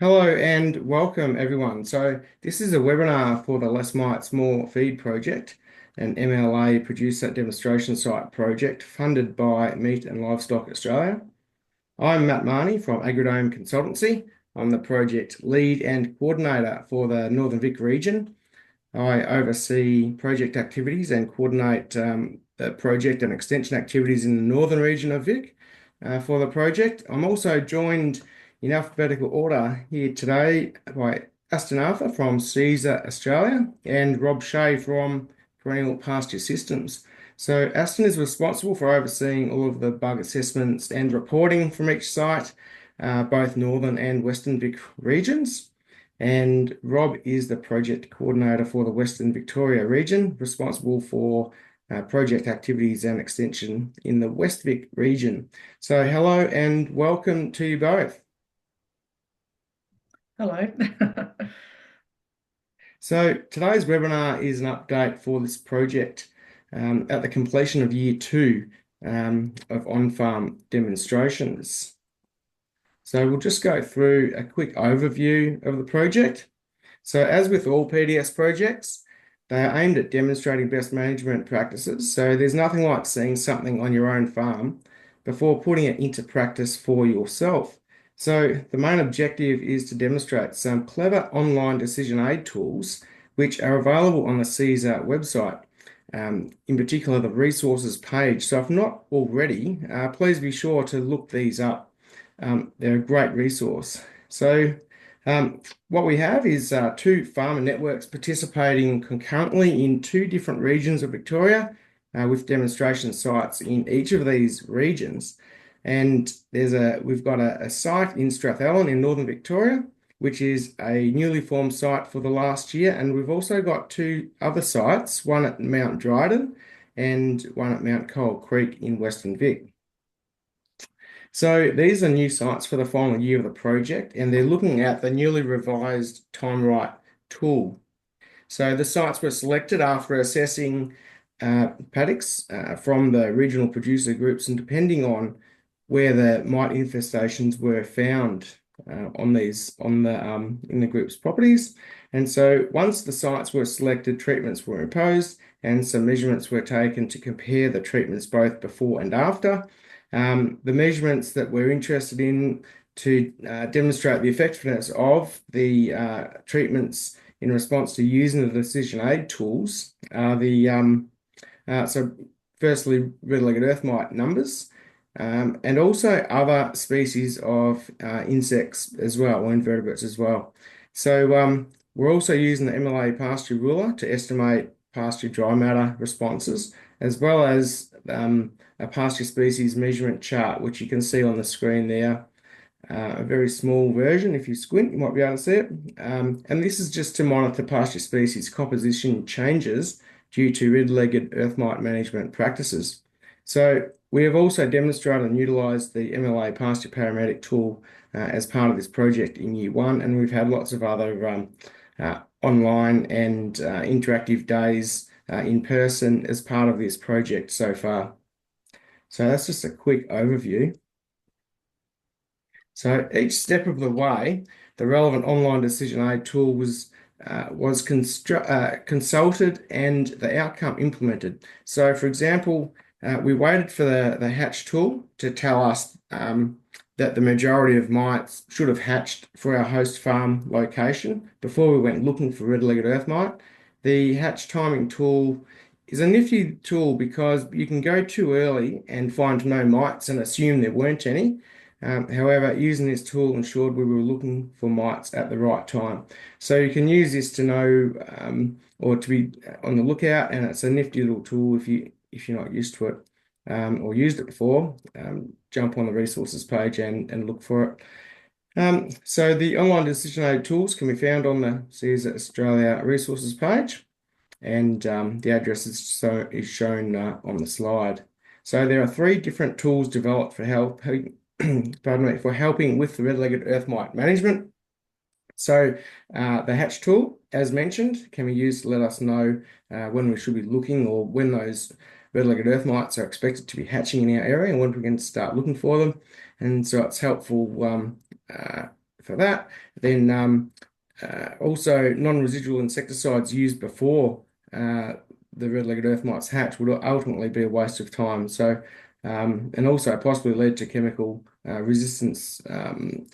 Hello and welcome everyone. So this is a webinar for the Less Mites More Feed project, an MLA producer demonstration site project funded by Meat and Livestock Australia. I'm Matt Marnie from Agridome Consultancy. I'm the project lead and coordinator for the Northern Vic region. I oversee project activities and coordinate the project and extension activities in the northern region of Vic for the project. I'm also joined in alphabetical order here today by Aston Arthur from Caesar Australia and Rob Shea from Perennial Pasture Systems. So Aston is responsible for overseeing all of the bug assessments and reporting from each site, both northern and western Vic regions. And Rob is the project coordinator for the Western Victoria region, responsible for project activities and extension in the West Vic region. So, hello and welcome to you both. Hello. So, today's webinar is an update for this project at the completion of year two of on-farm demonstrations. So, we'll just go through a quick overview of the project. So as with all PDS projects, they are aimed at demonstrating best management practices. So there's nothing like seeing something on your own farm before putting it into practice for yourself. So the main objective is to demonstrate some clever online decision aid tools which are available on the Caesar website, in particular the resources page. So if not already, please be sure to look these up. They're a great resource. So what we have is two farmer networks participating concurrently in two different regions of Victoria, with demonstration sites in each of these regions. And we've got a site in Strathallan in Northern Victoria, which is a newly formed site for the last year. And we've also got two other sites, one at Mount Dryden and one at Mount Coal Creek in Western Vic. So these are new sites for the final year of the project, and they're looking at the newly revised TimeRight tool. So the sites were selected after assessing paddocks from the regional producer groups, and depending on where the mite infestations were found in the group's properties. And so once the sites were selected, treatments were imposed, and some measurements were taken to compare the treatments both before and after. The measurements that we're interested in to demonstrate the effectiveness of the treatments in response to using the decision aid tools are so firstly red-legged earth mite numbers, and also other species of insects as well, or invertebrates as well. So we're also using the MLA pasture ruler to estimate pasture dry matter responses, as well as a pasture species measurement chart, which you can see on the screen there. A very small version. If you squint, you might be able to see it. And this is just to monitor pasture species composition changes due to red-legged earth mite management practices. So we have also demonstrated and utilised the MLA pasture paramedic tool as part of this project in year one, and we've had lots of other online and interactive days in person as part of this project so far. So that's just a quick overview. So each step of the way, the relevant online decision aid tool was consulted and the outcome implemented. So, for example, we waited for the hatch tool to tell us that the majority of mites should have hatched for our host farm location before we went looking for red-legged earth mite. The hatch timing tool is a nifty tool because you can go too early and find no mites and assume there weren't any. However, using this tool ensured we were looking for mites at the right time. So you can use this to know or to be on the lookout, and it's a nifty little tool if you're not used to it or used it before. Jump on the resources page and look for it. So the online decision aid tools can be found on the Caesar Australia resources page, and the address is shown on the slide. So there are three different tools developed for pardon me, for helping with the red-legged earth mite management. So the hatch tool, as mentioned, can be used to let us know when we should be looking or when those red-legged earth mites are expected to be hatching in our area and when we can start looking for them. And so it's helpful for that. Then also non-residual insecticides used before the red-legged earth mites hatch would ultimately be a waste of time. So and also possibly lead to chemical resistance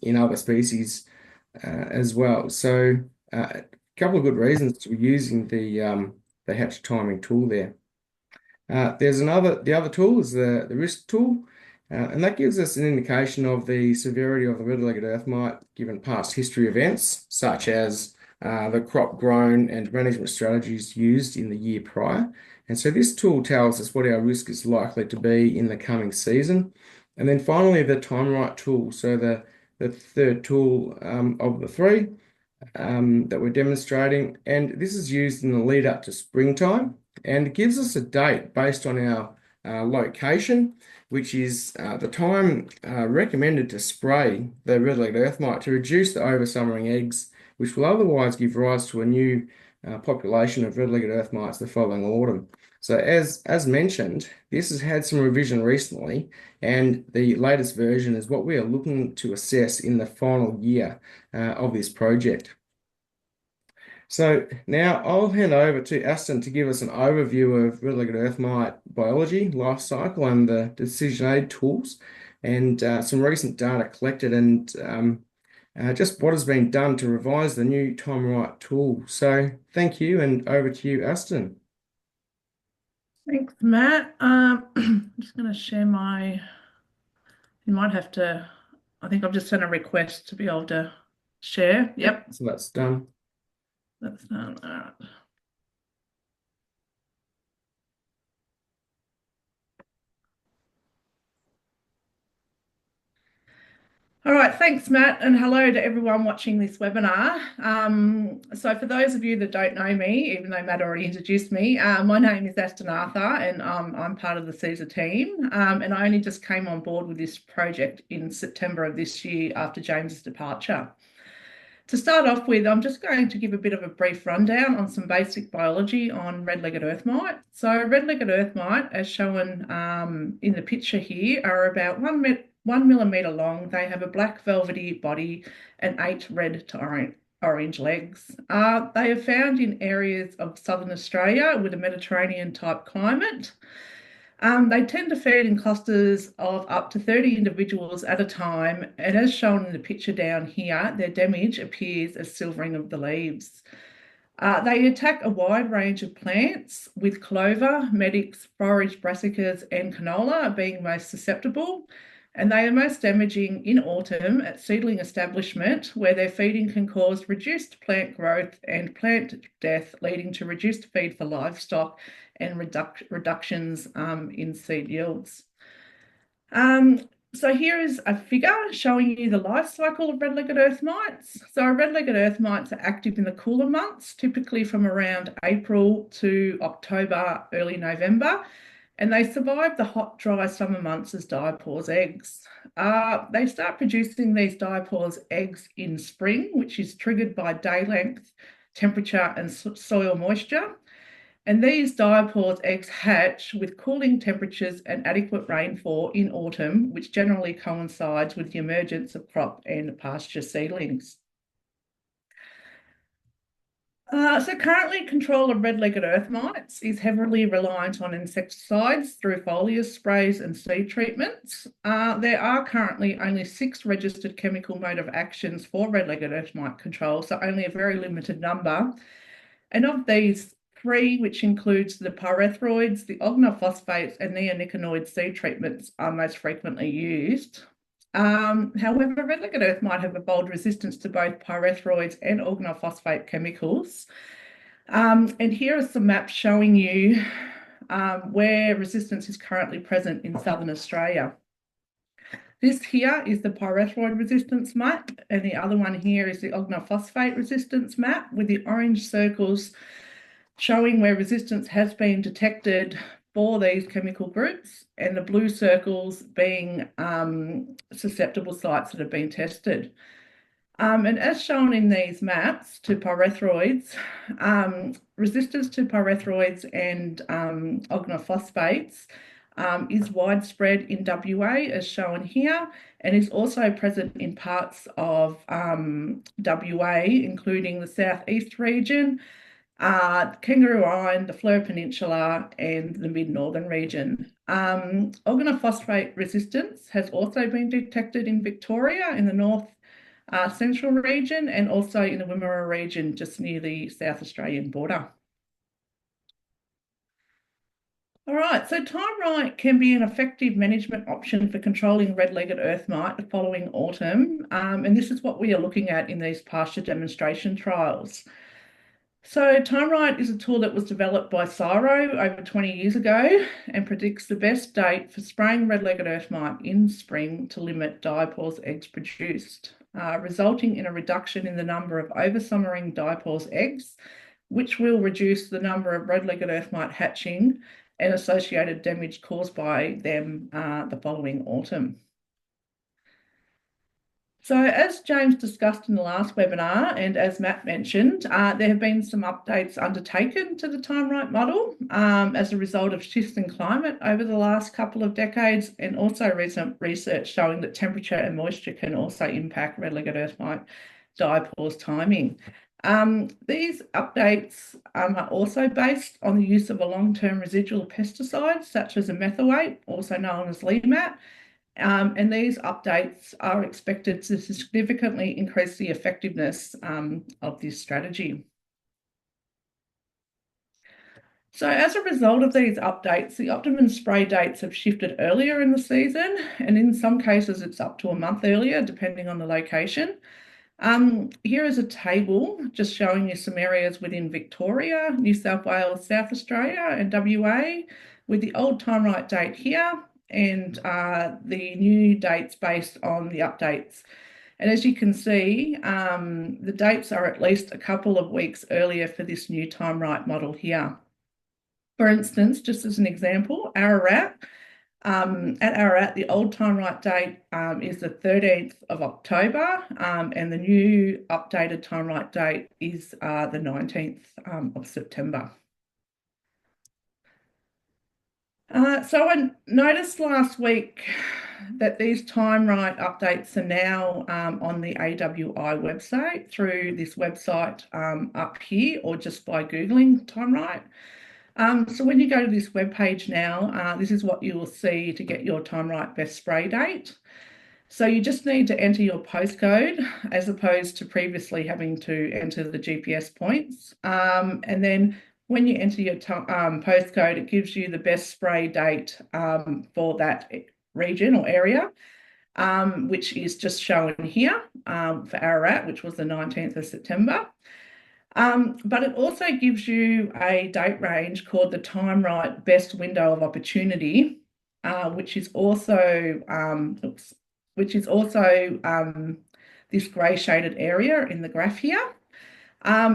in other species as well. So a couple of good reasons to be using the hatch timing tool there. The other tool is the risk tool, and that gives us an indication of the severity of the red-legged earth mite given past history events, such as the crop grown and management strategies used in the year prior. And so this tool tells us what our risk is likely to be in the coming season. And then finally, the time right tool. So the third tool of the three that we're demonstrating. And this is used in the lead up to springtime, and it gives us a date based on our location, which is the time recommended to spray the red-legged earth mite to reduce the oversummering eggs, which will otherwise give rise to a new population of red-legged earth mites the following autumn. So as mentioned, this has had some revision recently, and the latest version is what we are looking to assess in the final year of this project. So now I'll hand over to Aston to give us an overview of red-legged earth mite biology, life cycle, and the decision aid tools, and some recent data collected, and just what has been done to revise the new time right tool. So thank you, and over to you, Aston. Thanks, Matt. I'm just going to share you might have to, I think I've just sent a request to be able to share. Yep, So that's done. that's done. All right. All right, thanks, Matt, and hello to everyone watching this webinar. So for those of you that don't know me, even though Matt already introduced me, my name is Aston Arthur, and I'm part of the CESA team, and I only just came on board with this project in September of this year after James's departure. To start off with, I'm just going to give a bit of a brief rundown on some basic biology on red-legged earth mite. So red-legged earth mite, as shown in the picture here, are about 1 millimetre long. They have a black velvety body and 8 red to orange legs. They are found in areas of southern Australia with a Mediterranean type climate. They tend to feed in clusters of up to 30 individuals at a time, and as shown in the picture down here, their damage appears as silvering of the leaves. They attack a wide range of plants, with clover, medics, forage brassicas, and canola being most susceptible, and they are most damaging in autumn at seedling establishment, where their feeding can cause reduced plant growth and plant death, leading to reduced feed for livestock and reductions in seed yields. So here is a figure showing you the life cycle of red-legged earth mites. So red-legged earth mites are active in the cooler months, typically from around April to October, early November, and they survive the hot, dry summer months as diapause eggs. They start producing these diapause eggs in spring, which is triggered by day length, temperature, and soil moisture. And these diapause eggs hatch with cooling temperatures and adequate rainfall in autumn, which generally coincides with the emergence of crop and pasture seedlings. So currently control of red-legged earth mites is heavily reliant on insecticides through foliar sprays and seed treatments. There are currently only 6 registered chemical mode of actions for red-legged earth mite control, so only a very limited number. And of these, 3, which includes the pyrethroids, the organophosphates, and neonicotinoid seed treatments, are most frequently used. However, red-legged earth might have evolved resistance to both pyrethroids and organophosphate chemicals. And here are some maps showing you where resistance is currently present in southern Australia. This here is the pyrethroid resistance map, and the other one here is the organophosphate resistance map, with the orange circles showing where resistance has been detected for these chemical groups, and the blue circles being susceptible sites that have been tested. And as shown in these maps to pyrethroids, resistance to pyrethroids and organophosphates is widespread in WA, as shown here, and is also present in parts of WA, including the southeast region, Kangaroo Island, the Fleur Peninsula, and the mid-northern region. Organophosphate resistance has also been detected in Victoria in the north central region and also in the Wimmera region just near the South Australian border. All right, so Time-Right can be an effective management option for controlling red-legged earth mite following autumn, and this is what we are looking at in these pasture demonstration trials. So Time-Right is a tool that was developed by CSIRO over 20 years ago and predicts the best date for spraying red-legged earth mite in spring to limit diapause eggs produced, resulting in a reduction in the number of oversummering diapause eggs, which will reduce the number of red-legged earth mite hatching and associated damage caused by them the following autumn. So as James discussed in the last webinar, and as Matt mentioned, there have been some updates undertaken to the Time-Right model as a result of shifts in climate over the last couple of decades, and also recent research showing that temperature and moisture can also impact red-legged earth mite diapause timing. These updates are also based on the use of a long-term residual pesticide, such as a methoate, also known as LEMAT, and these updates are expected to significantly increase the effectiveness of this strategy. So as a result of these updates, the optimum spray dates have shifted earlier in the season, and in some cases it's up to a month earlier, depending on the location. Here is a table just showing you some areas within Victoria, New South Wales, South Australia, and WA, with the old Time-Right date here and the new dates based on the updates. And as you can see, the dates are at least a couple of weeks earlier for this new Time-Right model here. For instance, just as an example, Ararat. At Ararat, the old Time-Right date is the 13th of October, and the new updated Time-Right date is the 19th of September. So I noticed last week that these Time-Right updates are now on the AWI website through this website up here, or just by Googling Time-Right. So when you go to this webpage now, this is what you will see to get your Time-Right best spray date. So you just need to enter your postcode as opposed to previously having to enter the GPS points. And then when you enter your postcode, it gives you the best spray date for that region or area, which is just shown here for Ararat, which was the 19th of September. But it also gives you a date range called the Time-Right best window of opportunity, which is also this grey shaded area in the graph here.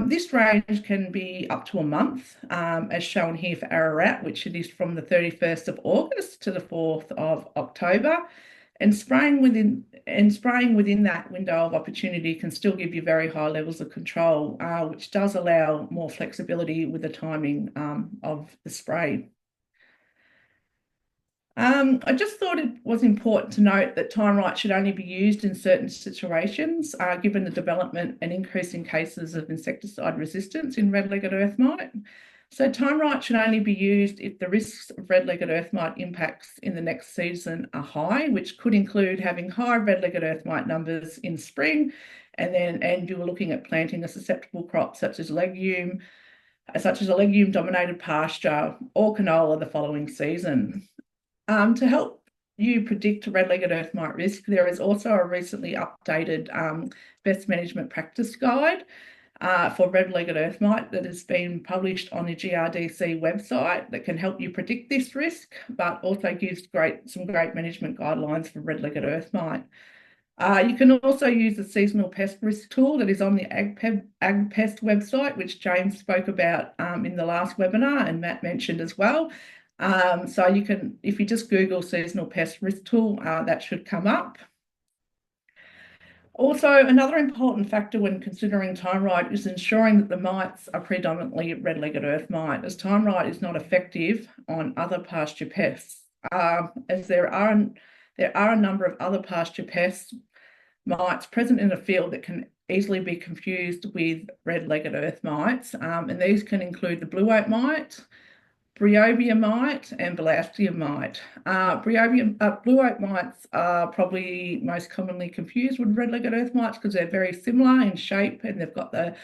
This range can be up to a month, as shown here for Ararat, which it is from the 31st of August to the 4th of October. And spraying within that window of opportunity can still give you very high levels of control, which does allow more flexibility with the timing of the spray. I just thought it was important to note that Time-Right should only be used in certain situations, given the development and increase in cases of insecticide resistance in red-legged earth mite. So Time-Right should only be used if the risks of red-legged earth mite impacts in the next season are high, which could include having high red-legged earth mite numbers in spring, and you were looking at planting a susceptible crop such as a legume-dominated pasture or canola the following season. To help you predict red-legged earth mite risk, there is also a recently updated best management practice guide for red-legged earth mite that has been published on the GRDC website that can help you predict this risk, but also gives some great management guidelines for red-legged earth mite. You can also use the seasonal pest risk tool that is on the AgPest website, which James spoke about in the last webinar and Matt mentioned as well. So you can, if you just Google seasonal pest risk tool, that should come up. Also, another important factor when considering Time-Right is ensuring that the mites are predominantly red-legged earth mite, as Time-Right is not effective on other pasture pests. as there are a number of other pasture pest mites present in the field that can easily be confused with red-legged earth mites, and these can include the blue oak mite, Bryobia mite, and Balaustia mite. Blue oak mites are probably most commonly confused with red-legged earth mites because they're very similar in shape and they've got the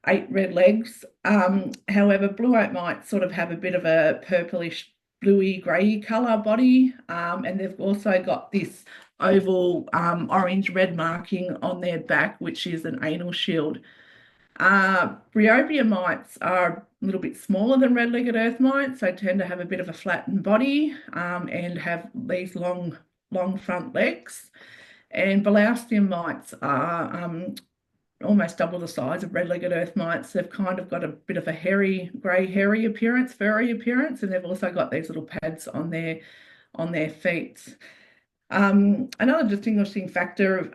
8 red legs. However, blue oak mites sort of have a bit of a purplish, bluey, grey colour body, and they've also got this oval orange-red marking on their back, which is an anal shield. Bryobia mites are a little bit smaller than red-legged earth mites. They tend to have a bit of a flattened body and have these long front legs. And Balaustia mites are almost double the size of red-legged earth mites. They've kind of got a bit of a hairy appearance, furry appearance, and they've also got these little pads on their feet. Another distinguishing factor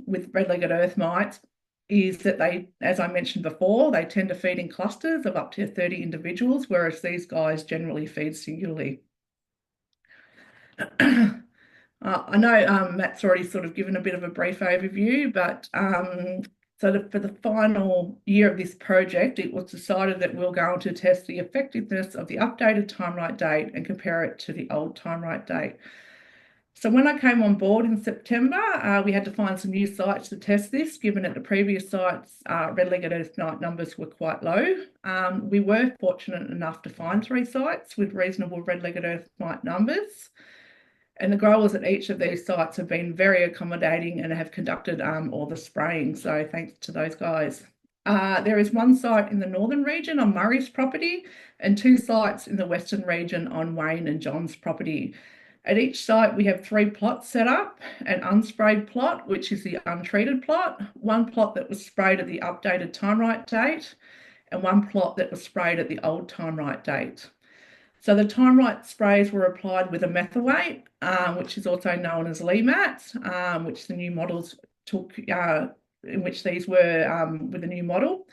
with red-legged earth mites is that they, as I mentioned before, they tend to feed in clusters of up to 30 individuals, whereas these guys generally feed singularly. I know Matt's already sort of given a bit of a brief overview, but for the final year of this project, it was decided that we're going to test the effectiveness of the updated time-right date and compare it to the old time-right date. So when I came on board in September, we had to find some new sites to test this, given that the previous sites' red-legged earth mite numbers were quite low. We were fortunate enough to find 3 sites with reasonable red-legged earth mite numbers. And the growers at each of these sites have been very accommodating and have conducted all the spraying. So thanks to those guys. There is 1 site in the northern region on Murray's property and 2 sites in the western region on Wayne and John's property. At each site, we have 3 plots set up, an unsprayed plot, which is the untreated plot, 1 plot that was sprayed at the updated time-right date, and 1 plot that was sprayed at the old time-right date. So the time-right sprays were applied with a methylate, which is also known as LEMAT, which the new models took, in which these were with the new model.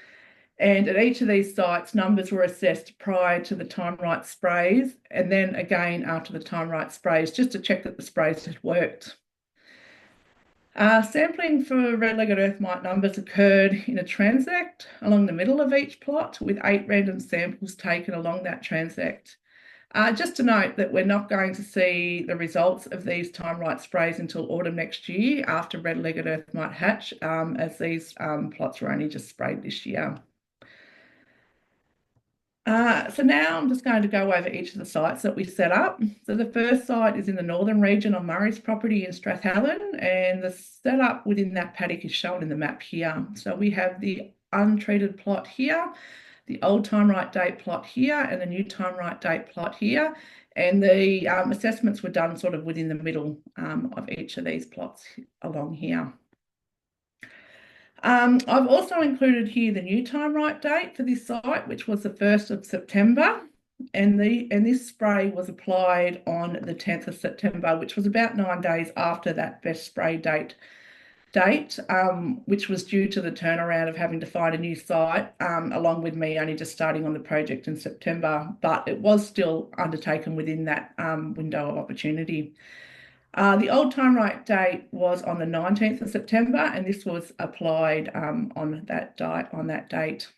And at each of these sites, numbers were assessed prior to the time-right sprays and then again after the time-right sprays, just to check that the sprays had worked. Sampling for red-legged earth mite numbers occurred in a transect along the middle of each plot with 8 random samples taken along that transect. Just to note that we're not going to see the results of these time-right sprays until autumn next year after red-legged earth mite hatch, as these plots were only just sprayed this year. So now I'm just going to go over each of the sites that we set up. So the first site is in the northern region on Murray's property in Strathallan, and the setup within that paddock is shown in the map here. So we have the untreated plot here, the old time-right date plot here, and the new time-right date plot here. And the assessments were done sort of within the middle of each of these plots along here. I've also included here the new time-right date for this site, which was the 1st of September. And this spray was applied on the 10th of September, which was about 9 days after that best spray date, which was due to the turnaround of having to find a new site, along with me only just starting on the project in September, but it was still undertaken within that window of opportunity. The old time-right date was on the 19th of September, and this was applied on that date.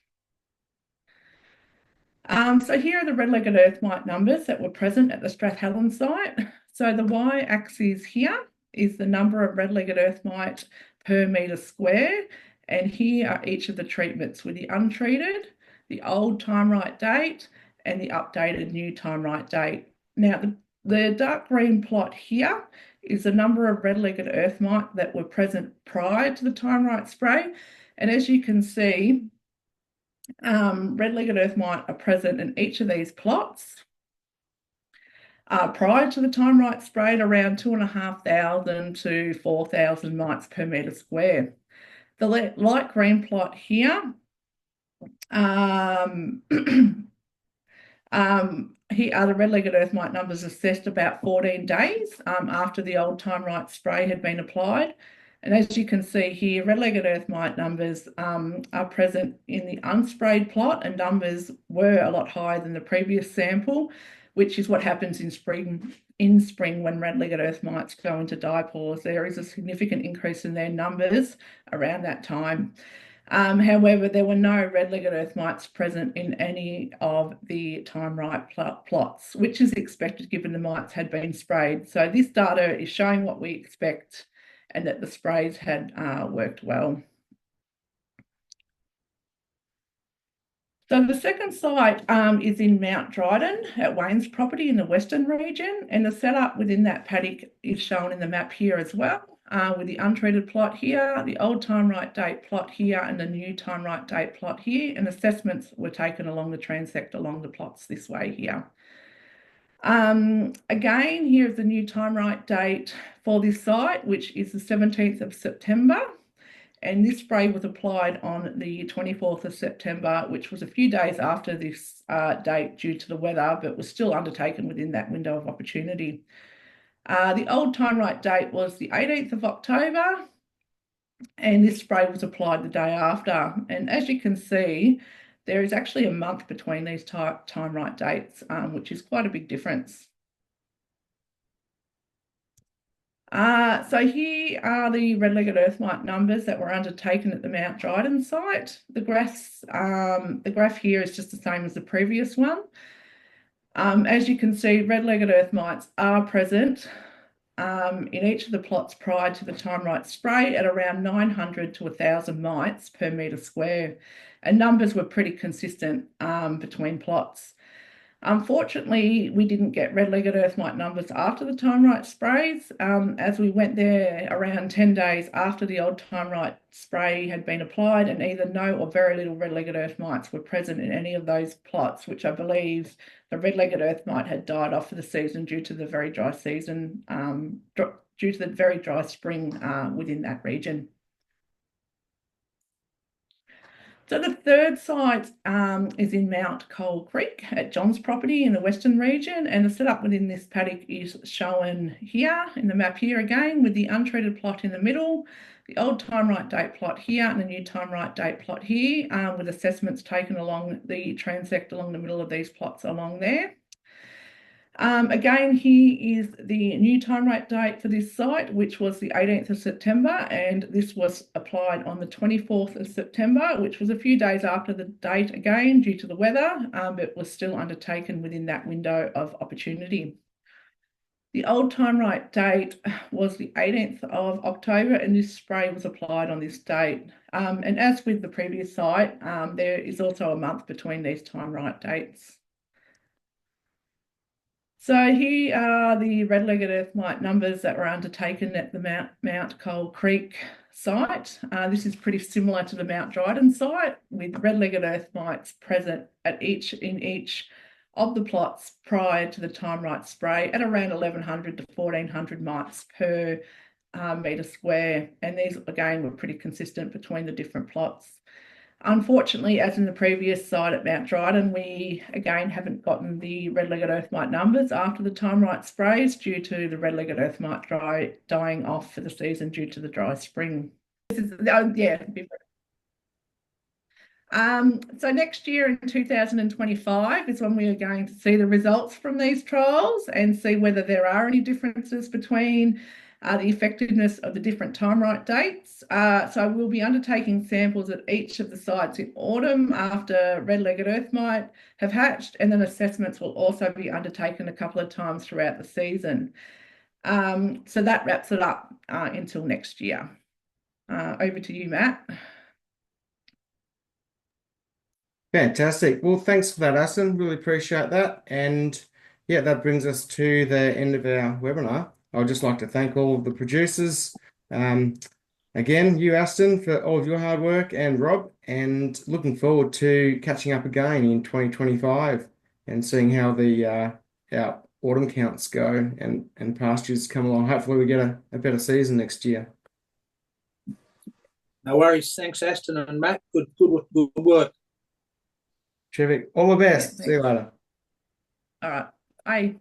So here are the red-legged earth mite numbers that were present at the Strathallan site. So the y-axis here is the number of red-legged earth mite per metre square, and here are each of the treatments with the untreated, the old time-right date, and the updated new time-right date. Now, the dark green plot here is the number of red-legged earth mite that were present prior to the time-right spray. And as you can see, red-legged earth mite are present in each of these plots. Prior to the time-right spray at around 2,500 to 4,000 mites per metre square. The light green plot here here are the red-legged earth mite numbers assessed about 14 days after the old time-right spray had been applied. And as you can see here, red-legged earth mite numbers are present in the unsprayed plot, and numbers were a lot higher than the previous sample, which is what happens in spring. In spring, when red-legged earth mites go into diapause, there is a significant increase in their numbers around that time. However, there were no red-legged earth mites present in any of the time-right plots, which is expected given the mites had been sprayed. So this data is showing what we expect and that the sprays had worked well. So the second site is in Mount Dryden at Wayne's property in the Western region, and the setup within that paddock is shown in the map here as well, with the untreated plot here, the old time right date plot here, and the new time right date plot here, and assessments were taken along the transect along the plots this way here. Again, here is the new time right date for this site, which is the 17th of September. And this spray was applied on the 24th of September, which was a few days after this date due to the weather, but was still undertaken within that window of opportunity. The old time right date was the 18th of October, and this spray was applied the day after. And as you can see, there is actually a month between these time right dates, which is quite a big difference. So here are the red-legged earth mite numbers that were undertaken at the Mount Dryden site. The graph here is just the same as the previous one. As you can see, red-legged earth mites are present in each of the plots prior to the time right spray at around 900 to 1,000 mites per metre square, and numbers were pretty consistent between plots. Unfortunately, we didn't get red-legged earth mite numbers after the time right sprays, as we went there around 10 days after the old time right spray had been applied, and either no or very little red-legged earth mites were present in any of those plots, which I believe the red-legged earth mite had died off for the season due to the very dry season, due to the very dry spring within that region. So the third site is in Mount Coal Creek at John's property in the Western region, and the setup within this paddock is shown here in the map here again, with the untreated plot in the middle, the old time right date plot here, and the new time right date plot here, with assessments taken along the transect along the middle of these plots along there. Again, here is the new time right date for this site, which was the 18th of September, and this was applied on the 24th of September, which was a few days after the date again due to the weather, but was still undertaken within that window of opportunity. The old time right date was the 18th of October, and this spray was applied on this date. And as with the previous site, there is also a month between these time right dates. So here are the red-legged earth mite numbers that were undertaken at the Mount Coal Creek site. This is pretty similar to the Mount Dryden site, with red-legged earth mites present in each of the plots prior to the time right spray at around 1,100 to 1,400 mites per metre square. And these, again, were pretty consistent between the different plots. Unfortunately, as in the previous site at Mount Dryden, we again haven't gotten the red-legged earth mite numbers after the time right sprays due to the red-legged earth mite dying off for the season due to the dry spring. This is, yeah. So next year in 2025 is when we are going to see the results from these trials and see whether there are any differences between the effectiveness of the different time right dates. So we'll be undertaking samples at each of the sites in autumn after red-legged earth mite have hatched, and then assessments will also be undertaken a couple of times throughout the season. So that wraps it up until next year. Over to you, Matt. Fantastic. Well, thanks for that, Aston. Really appreciate that. And yeah, that brings us to the end of our webinar. I would just like to thank all of the producers. Again, you, Aston, for all of your hard work, and Rob, and looking forward to catching up again in 2025 and seeing how our autumn counts go and pastures come along. Hopefully we get a better season next year. No worries. Thanks, Aston and Matt. Good work. Terrific. All the best. Yeah, See you later. all right. Bye.